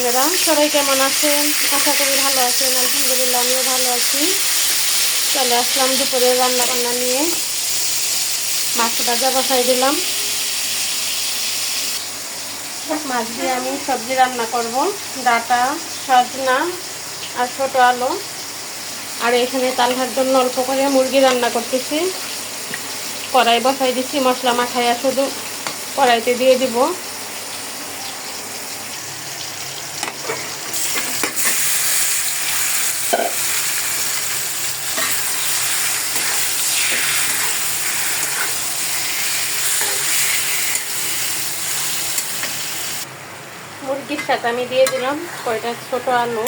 বোনেরা, সবাই কেমন আছেন? আশা করি ভালো আছেন। আলহামদুলিল্লাহ, আমিও ভালো আছি। চলে আসলাম দুপুরে রান্না বান্না নিয়ে। মাছ ভাজা বসাই দিলাম। মাছ দিয়ে আমি সবজি রান্না করব, ডাঁটা, সজনা আর ছোট আলু। আর এখানে তালহার জন্য অল্প করে মুরগি রান্না করতেছি। কড়াই বসাই দিচ্ছি, মশলা মাখাইয়া শুধু কড়াইতে দিয়ে দিব। মুরগির সাথে আমি দিয়ে দিলাম কয়টা ছোট আলু।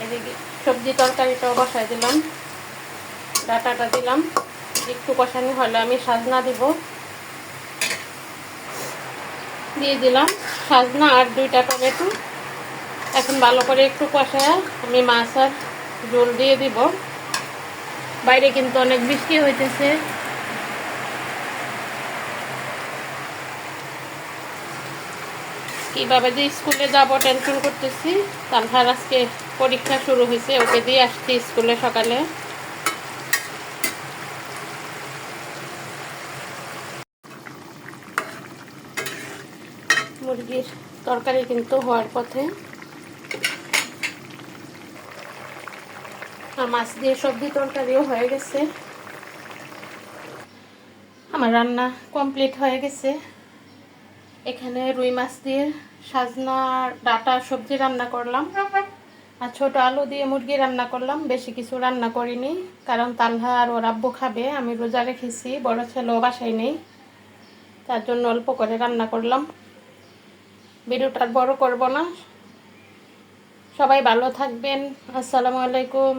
এদিকে সবজি তরকারিটাও বসাই দিলাম, ডাঁটাটা দিলাম। একটু কষানি হলে আমি সাজনা দিয়ে দিলাম সাজনা আর 2টা টমেটো। এখন ভালো করে একটু কষায় আমি মাছ আর ঝোল দিয়ে দিব। বাইরে কিন্তু অনেক বৃষ্টি হইতেছে। কিভাবে যে স্কুলে যাব টেনশন করতেছি। তালহার আজকে পরীক্ষা শুরু হয়েছে, ওকে দিয়ে আসছি স্কুলে সকালে। মুরগির তরকারি কিন্তু হওয়ার পথে। আর মাছ দিয়ে সবজি তরকারিও হয়ে গেছে। আমার রান্না কমপ্লিট হয়ে গেছে। এখানে রুই মাছ দিয়ে সাজনা ডাঁটা সবজি রান্না করলাম, আর ছোট আলু দিয়ে মুরগি রান্না করলাম। বেশি কিছু রান্না করিনি, কারণ তালহা আর ওর আব্বু খাবে। আমি রোজা রেখেছি, বড় ছেলেও বাসায় নেই, তার জন্য অল্প করে রান্না করলাম। ভিডিওটা আর বড় করব না। সবাই ভালো থাকবেন। আসসালামু আলাইকুম।